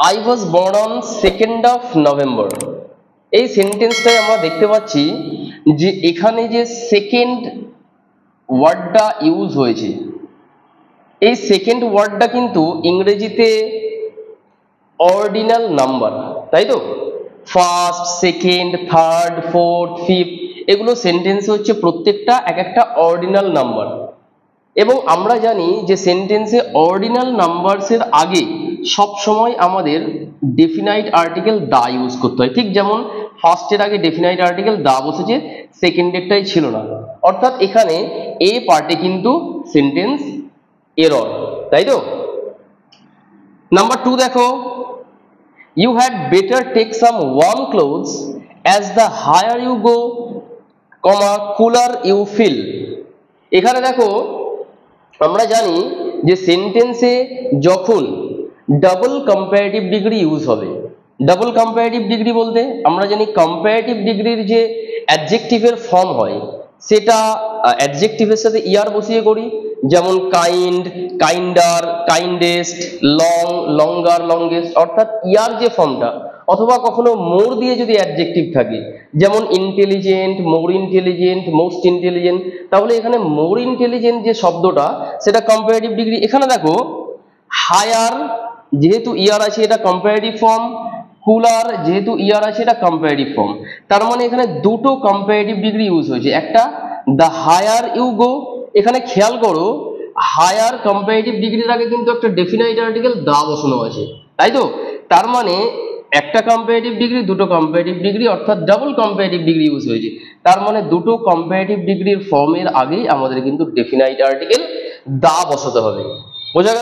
I was born on 2nd of November। এই সেন্টেন্সটাই আমরা দেখতে পাচ্ছি যে এখানে যে সেকেন্ড ওয়ার্ডটা ইউজ হয়েছে, এই সেকেন্ড ওয়ার্ডটা কিন্তু ইংরেজিতে অর্ডিনাল নাম্বার, তাই তো? First, second, third, fourth, fifth, এগুলো সেন্টেন্স হচ্ছে প্রত্যেকটা এক একটা অর্ডিনাল নাম্বার। এবং আমরা জানি যে সেন্টেন্সে অর্ডিনাল নাম্বারসের আগে সব সময় আমাদের ডেফিনাইট আর্টিকেল দা ইউজ করতে হয়। ঠিক যেমন ফার্স্টের আগে ডেফিনাইট আর্টিকেল দা বসেছে, সেকেন্ডেরটাই ছিল না। অর্থাৎ এখানে এ পার্টে কিন্তু সেন্টেন্স এরর, তাই তো? নাম্বার 2 দেখো, you had better take some warm clothes as the higher you go, cooler you feel। এখানে দেখো আমরা জানি যে সেন্টেন্সে যখন ডাবল কম্পারেটিভ ডিগ্রি ইউজ হবে, ডাবল কম্পারেটিভ ডিগ্রি বলতে আমরা জানি কম্পারেটিভ ডিগ্রির যে অ্যাডজেক্টিভের ফর্ম হয় সেটা অ্যাডজেক্টিভের সাথে ইয়ার বসিয়ে করি, যেমন কাইন্ড, কাইন্ডার, কাইন্ডেস্ট, লং, লঙ্গার, লংগেস্ট, অর্থাৎ ইয়ার যে ফর্মটা, অথবা কখনো মোর দিয়ে যদি অ্যাডজেক্টিভ থাকে, যেমন intelligent, more intelligent, most intelligent, তাহলে এখানে মোর ইন্টেলিজেন্ট যে শব্দটা সেটা কম্পারেটিভ ডিগ্রি। এখানে দেখো হায়ার যেহেতু ইয়ার আছে এটা কম্পারেটিভ ফর্ম, কুলার যেহেতু ইয়ার আছে এটা কম্পারেটিভ ফর্ম। তার মানে এখানে দুটো কম্পারেটিভ ডিগ্রি ইউজ হয়েছে, একটা দ্য হায়ার ইউ গো। এখানে খেয়াল করো হায়ার কম্পারেটিভ ডিগ্রির আগে কিন্তু একটা ডেফিনাইট আর্টিকেল দা বসানো আছে, তাই তো? তার মানে একটা কম্পারেটিভ ডিগ্রি, দুটো কম্পারেটিভ ডিগ্রি, অর্থাৎ ডাবল কম্পারেটিভ ডিগ্রি ইউজ হয়েছে। তার মানে দুটো কম্পারেটিভ ডিগ্রির ফর্মের আগেই আমাদের কিন্তু ডেফিনাইট আর্টিকেল দা বসাতে হবে। বোঝা গেল?